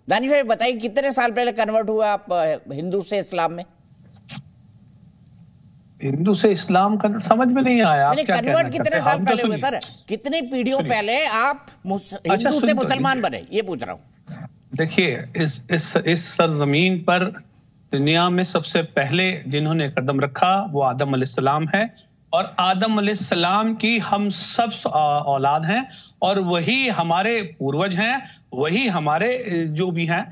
दानिश भाई बताइए, कितने साल पहले कन्वर्ट हुआ आप हिंदू से इस्लाम में? हिंदू से इस्लाम का समझ में नहीं आया। आप क्या कन्वर्ट कहना कितने साल पहले हुए सर? कितनी पीढ़ियों पहले आप हिंदू से मुसलमान बने, ये पूछ रहा हूं। देखिए, इस सरजमीन पर दुनिया में सबसे पहले जिन्होंने कदम रखा वो आदम अलैहिस्सलाम है, और आदम अलैहिस्सलाम की हम सब औलाद हैं, और वही हमारे पूर्वज हैं, वही हमारे जो भी हैं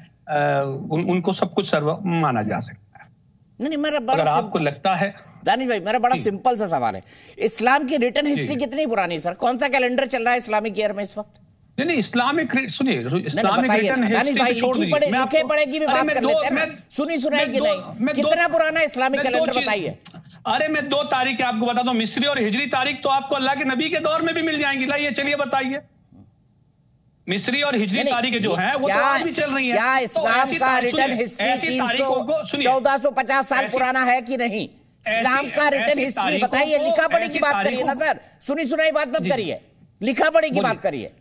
उनको सब कुछ सर्व माना जा सकता है। नहीं, मेरा बड़ा अगर आपको लगता है दानिश भाई, मेरा बड़ा सिंपल सा सवाल है, इस्लाम की रिटर्न हिस्ट्री कितनी पुरानी सर? कौन सा कैलेंडर चल रहा है इस्लामिक ईयर में इस वक्त? नहीं, इस्लामिक सुनिए, इस्लामिक रिटर्न हिस्ट्री छोड़ दीजिए, लिखे पढ़े की भी बात कर लेते हैं, सुनी सुनाई की नहीं। कितना पुराना इस्लामिक कैलेंडर बताइए। अरे मैं 2 तारीखें आपको बताता हूँ, मिस्री और हिजरी तारीख तो आपको अल्लाह के नबी के दौर में भी मिल जाएंगी। लाइए चलिए बताइए, मिस्री और हिजरी तारीखें जो हैं वो तो आज भी चल रही हैं। क्या इस्लाम का रिटर्न हिस्ट्री 1450 साल पुराना है कि नहीं? इस्लाम का रिटर्न हिस्ट्री बताइए, लिखा पढ़ी की बात करिए ना सर, सुनी सुनाई बात मत करिए, लिखा पढ़ी की बात करिए।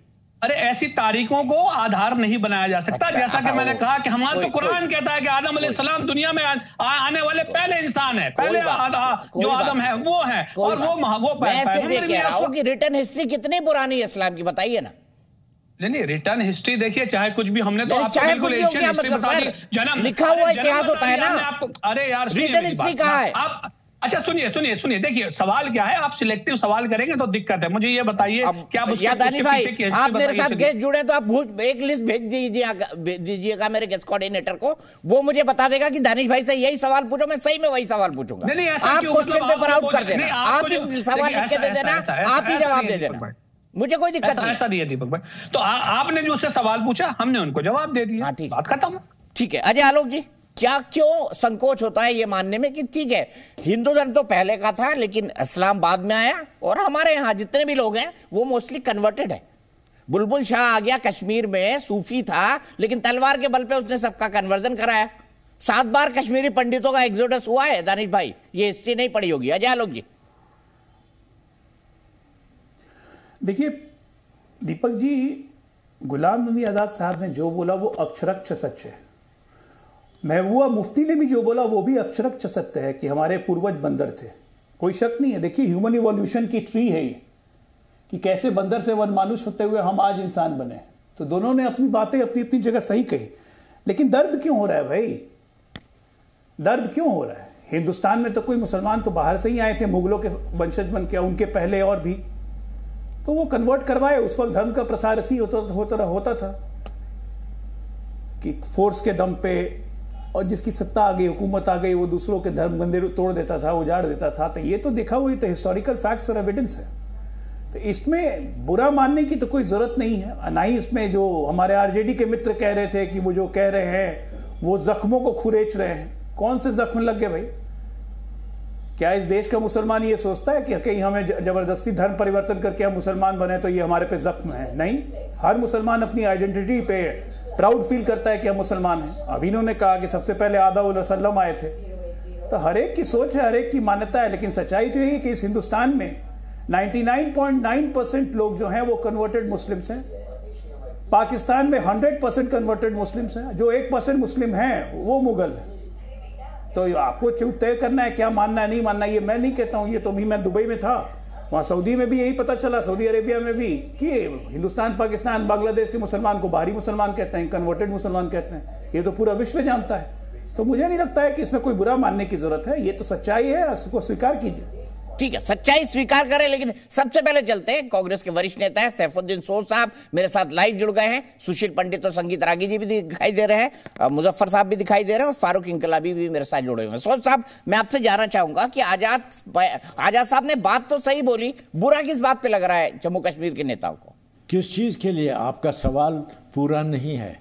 अरे ऐसी तारीखों को आधार नहीं बनाया जा सकता। जैसा कि मैंने कहा कि हमारा तो कुरान कहता है कि आदम अलैहिस्सलाम दुनिया में आने वाले पहले इंसान है, पहले जो आदम है वो है, और वो मैं सिर्फ ये कह रहा हूं कि रिटर्न हिस्ट्री कितनी पुरानी है इस्लाम की, बताइए ना। नहीं, रिटर्न हिस्ट्री देखिए, चाहे कुछ भी, हमने तो आपको चाहे कुछ भी हो गया, मतलब सर लिखा हुआ इतिहास होता है ना। अरे यार, रिटर्न हिस्ट्री कहाँ है? आप अच्छा सुनिए, देखिए सवाल क्या है, आप सिलेक्टिव सवाल करेंगे तो दिक्कत है। मुझे ये बताइए कि आप दानिश भाई, आप मेरे साथ गेस्ट जुड़े तो आप एक लिस्ट भेज दीजिएगा मेरे गेस्ट कोऑर्डिनेटर को, वो मुझे बता देगा कि दानिश भाई से यही सवाल पूछो, मैं सही में वही सवाल पूछूंगा। आप क्वेश्चन पेपर आउट कर देना, आप ही सवाल लिख के दे देना, आप ही जवाब दे देना, मुझे कोई दिक्कत नहीं। ऐसा नहीं है दीपक भाई, तो आपने जो उससे सवाल पूछा हमने उनको जवाब दे दिया, बात खत्म। ठीक है। अजय आलोक जी, क्या क्यों संकोच होता है ये मानने में कि ठीक है हिंदू धर्म तो पहले का था लेकिन इस्लाम बाद में आया, और हमारे यहाँ जितने भी लोग हैं वो मोस्टली कन्वर्टेड है। बुलबुल शाह आ गया कश्मीर में, सूफी था लेकिन तलवार के बल पे उसने सबका कन्वर्जन कराया। 7 बार कश्मीरी पंडितों का एग्जोडस हुआ है दानिश भाई, ये हिस्ट्री नहीं पढ़ी होगी। अजय आलोक जी देखिए दीपक जी, गुलाम नबी आजाद साहब ने जो बोला वो अक्षरक्ष सच है। महबूबा मुफ्ती ने भी जो बोला वो भी अक्षरक्ष सत्य है कि हमारे पूर्वज बंदर थे, कोई शक नहीं है। देखिए ह्यूमन इवोल्यूशन की ट्री है ये, कि कैसे बंदर से वनमानुष होते हुए हम आज इंसान बने। तो दोनों ने अपनी बातें अपनी अपनी जगह सही कही, लेकिन दर्द क्यों हो रहा है भाई? दर्द क्यों हो रहा है? हिंदुस्तान में तो कोई मुसलमान तो बाहर से ही आए थे, मुगलों के वंशज बन के, उनके पहले और भी, तो वो कन्वर्ट करवाए। उस वक्त धर्म का प्रसार ऐसी होता था कि फोर्स के दम पे, और जिसकी सत्ता आ गई, हुकूमत आ गई, वो दूसरों के धर्म मंदिर तोड़ देता था, उजाड़ देता था। तो ये तो देखा हुआ, ये तो हिस्टोरिकल फैक्ट्स और एविडेंस है। तो इसमें बुरा मानने की तो कोई जरूरत नहीं है। ना ही इसमें जो हमारे आरजेडी के मित्र कह रहे थे कि वो जो कह रहे हैं वो जख्मों को खुरेच रहे हैं, कौन से जख्म लग गए भाई? क्या इस देश का मुसलमान ये सोचता है कि कहीं हमें जबरदस्ती धर्म परिवर्तन करके हम मुसलमान बने तो ये हमारे पे जख्म है? नहीं, हर मुसलमान अपनी आइडेंटिटी पे प्राउड फील करता है कि हम मुसलमान हैं। अभी इन्होंने कहा कि सबसे पहले आदम वसल्लम आए थे। तो हर एक की सोच है, हर एक की मान्यता है, लेकिन सच्चाई तो यही है कि इस हिंदुस्तान में 99.9% लोग जो हैं वो कन्वर्टेड मुस्लिम्स हैं। पाकिस्तान में 100% कन्वर्टेड मुस्लिम्स हैं। जो 1% मुस्लिम हैं वो मुगल है। तो आपको तय करना है क्या मानना है, नहीं मानना, ये मैं नहीं कहता हूं। ये तो अभी मैं दुबई में था, वहाँ सऊदी में भी यही पता चला, सऊदी अरेबिया में भी, कि हिंदुस्तान, पाकिस्तान, बांग्लादेश के मुसलमान को बाहरी मुसलमान कहते हैं, कन्वर्टेड मुसलमान कहते हैं। ये तो पूरा विश्व जानता है। तो मुझे नहीं लगता है कि इसमें कोई बुरा मानने की जरूरत है। ये तो सच्चाई है, उसको स्वीकार कीजिए। ठीक है, सच्चाई स्वीकार करें, लेकिन सबसे पहले चलते हैं, कांग्रेस के वरिष्ठ नेता है सैफुद्दीन सोज साहब मेरे साथ लाइव जुड़ गए हैं। सुशील पंडित और संगीत रागी जी भी दिखाई दे रहे हैं, मुजफ्फर साहब भी दिखाई दे रहे हैं, और फारूक इंकलाबी भी मेरे साथ जुड़े हुए हैं। सोज साहब, मैं आपसे जानना चाहूंगा कि आजाद साहब ने बात तो सही बोली, बुरा किस बात पे लग रहा है जम्मू कश्मीर के नेताओं को? किस चीज के लिए? आपका सवाल पूरा नहीं है।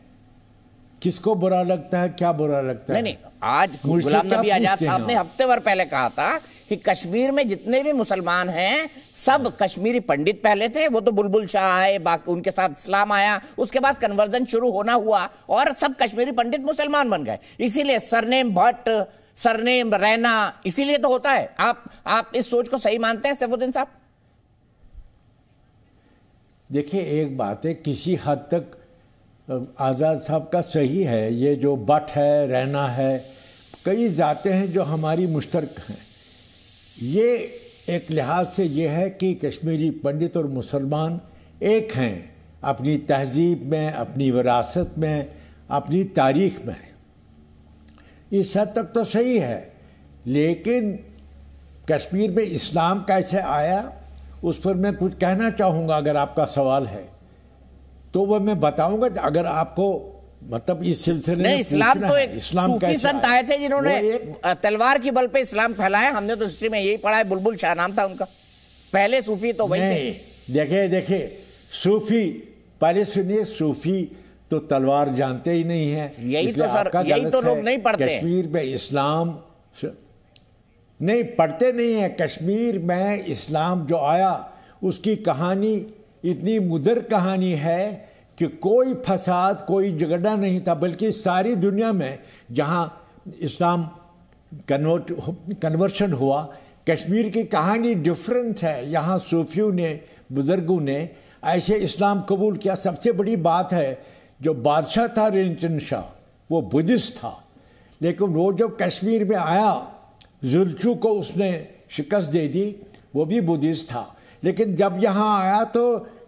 किसको बुरा लगता है, क्या बुरा लगता है? नहीं, आज गुलाम नबी आजाद साहब ने हफ्ते भर पहले कहा था कि कश्मीर में जितने भी मुसलमान हैं सब कश्मीरी पंडित पहले थे, वो तो बुलबुल शाह आए, बाकी उनके साथ इस्लाम आया, उसके बाद कन्वर्जन शुरू होना हुआ और सब कश्मीरी पंडित मुसलमान बन गए। इसीलिए सरनेम भट्ट, सरनेम रैना, इसीलिए तो होता है। आप इस सोच को सही मानते हैं सैफुद्दीन साहब? देखिए, एक बात है, किसी हद तक आज़ाद साहब का सही है, ये जो बट है, रहना है, कई जातें हैं जो हमारी मुश्तरक हैं। ये एक लिहाज से ये है कि कश्मीरी पंडित और मुसलमान एक हैं अपनी तहजीब में, अपनी विरासत में, अपनी तारीख़ में। इस हद तक तो सही है, लेकिन कश्मीर में इस्लाम कैसे आया उस पर मैं कुछ कहना चाहूँगा। अगर आपका सवाल है तो वह मैं बताऊँगा, अगर आपको मतलब इस सिलसिले में इस्लाम तो एक इस्लाम सूफी संत आए थे जिन्होंने तलवार की बल पे इस्लाम फैलाया। हमने तो हिस्ट्री में यही पढ़ा है, बुलबुल शाह नाम था उनका। पहले सूफी तो वही थे। देखिए सूफी, पहले सुनिए, सूफी तो तलवार जानते ही नहीं है। यही तो सर, यही तो लोग नहीं पढ़ते। कश्मीर में इस्लाम नहीं पढ़ते नहीं है। कश्मीर में इस्लाम जो आया उसकी कहानी इतनी मुदर कहानी है कि कोई फसाद, कोई झगड़ा नहीं था, बल्कि सारी दुनिया में जहाँ इस्लाम कन्वर्शन हुआ, कश्मीर की कहानी डिफरेंट है। यहाँ सूफियों ने, बुजुर्गों ने ऐसे इस्लाम कबूल किया। सबसे बड़ी बात है, जो बादशाह था रेंचन शाह, वो बुद्धिस्ट था, लेकिन वो जब कश्मीर में आया, जुल्चू को उसने शिकस्त दे दी, वो भी बुद्धिस्ट था। लेकिन जब यहाँ आया तो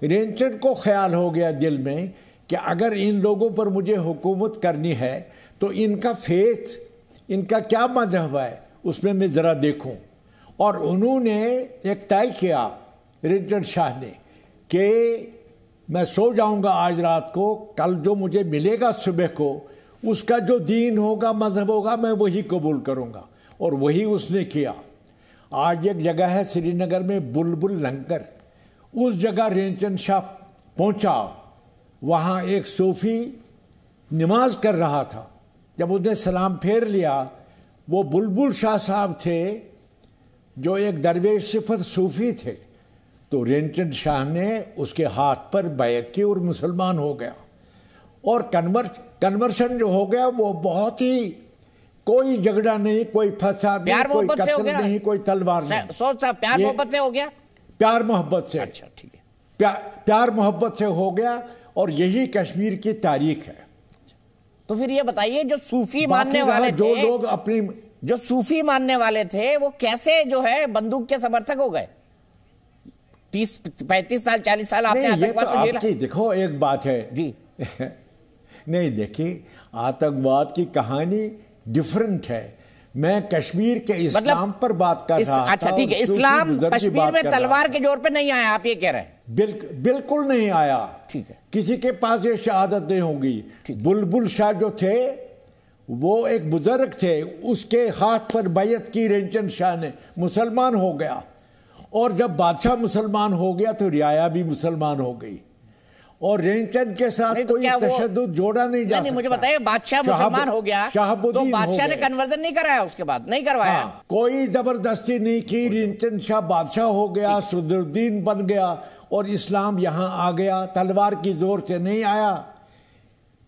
रेंचन को ख्याल हो गया दिल में कि अगर इन लोगों पर मुझे हुकूमत करनी है तो इनका फेथ, इनका क्या मजहब है, उसमें मैं ज़रा देखूं। और उन्होंने एक तय किया रेंचन शाह ने कि मैं सो जाऊंगा आज रात को, कल जो मुझे मिलेगा सुबह को, उसका जो दीन होगा, मजहब होगा, मैं वही कबूल करूंगा। और वही उसने किया। आज एक जगह है श्रीनगर में बुलबुल लंकर, उस जगह रेंचन शाह पहुंचा। वहाँ एक सूफी नमाज कर रहा था। जब उसने सलाम फेर लिया, वो बुलबुल शाह साहब थे जो एक दरवेश सिफत सूफी थे। तो रेंचन शाह ने उसके हाथ पर बैत की और मुसलमान हो गया। और कन्वर्शन जो हो गया वो बहुत ही, कोई झगड़ा नहीं, कोई फसाद नहीं, कोई कत्ल नहीं, कोई तलवार नहीं। सोच साहब, प्यार मोहब्बत से हो गया। प्यार मोहब्बत से। अच्छा, ठीक है। प्यार मोहब्बत से हो गया। और यही कश्मीर की तारीख है। तो फिर ये बताइए, जो सूफी मानने वाले थे, जो लोग अपनी, जो सूफी मानने वाले थे, वो कैसे जो है बंदूक के समर्थक हो गए? 30, 35 साल, 40 साल आपने आतंकवाद तो आपकी देखो एक बात है जी। नहीं, देखिए, आतंकवाद की कहानी डिफरेंट है। मैं कश्मीर के इस्लाम पर बात कर रहा था। अच्छा, ठीक है। इस्लाम कश्मीर में तलवार के जोर पे नहीं आया, आप ये कह रहे हैं? बिल्कुल नहीं आया। ठीक है। किसी के पास ये शहादत नहीं होगी। बुलबुल शाह जो थे वो एक बुजुर्ग थे, उसके हाथ पर बैयत की रेंचन शाह ने, मुसलमान हो गया। और जब बादशाह मुसलमान हो गया तो रियाया भी मुसलमान हो गई। और रेंचन के साथ कोई तशद्दुद जोड़ा नहीं जा सकता। मुझे बताइए, बादशाह मुसलमान हो गया तो बादशाह ने कन्वर्जन नहीं कराया? उसके बाद नहीं करवाया? कोई जबरदस्ती नहीं की। रेंचन शाह बादशाह हो गया, सदरुद्दीन बन गया और इस्लाम यहाँ आ गया। तलवार की जोर से नहीं आया।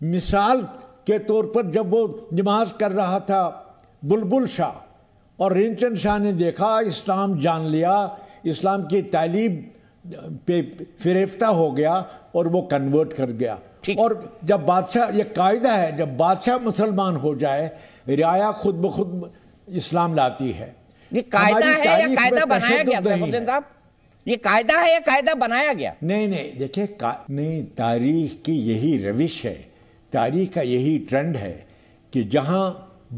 मिसाल के तौर पर जब वो नमाज कर रहा था बुलबुल शाह, और रेंचन शाह ने देखा इस्लाम जान लिया, इस्लाम की तालीम पे फिरेफ्ता हो गया और वो कन्वर्ट कर गया। और जब बादशाह, ये कायदा है, जब बादशाह मुसलमान हो जाए, रियाया खुद ब खुद इस्लाम लाती है। ये कायदा है या कायदा बनाया गया साहब? ये कायदा है या कायदा बनाया गया? नहीं, देखिए, नहीं, तारीख की यही रविश है, तारीख का यही ट्रेंड है कि जहां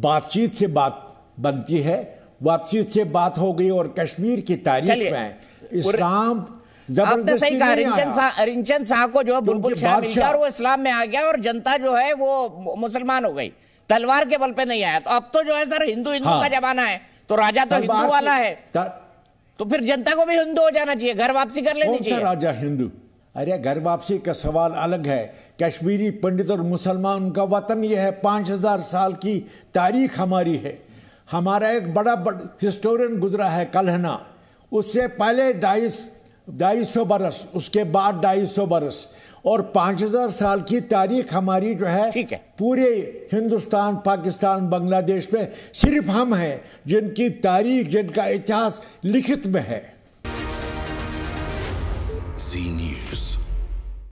बातचीत से बात बनती है, बातचीत से बात हो गई। और कश्मीर की तारीख में इस्लाम, आपने सही कहा, रिंचन शाह को जो है बुलबुल शाह मिल गया और वो इस्लाम में आ गया और जनता जो है वो मुसलमान हो गई, तलवार के बल पे नहीं आया। तो अब तो जो है सर हिंदू का जमाना है, तो राजा तो हिंदू वाला है, तो फिर जनता को भी हिंदू हो जाना चाहिए, घर वापसी कर लेनी चाहिए। राजा हिंदू? अरे, घर वापसी का सवाल अलग है। कश्मीरी पंडित और मुसलमान, उनका वतन यह है। 5000 साल की तारीख हमारी है। हमारा एक बड़ा हिस्टोरियन गुजरा है, कल्हना, उससे पहले 250 बरस, उसके बाद 250 बरस, और 5000 साल की तारीख हमारी जो है, ठीक है, पूरे हिंदुस्तान, पाकिस्तान, बांग्लादेश में सिर्फ हम हैं जिनकी तारीख, जिनका इतिहास लिखित में है।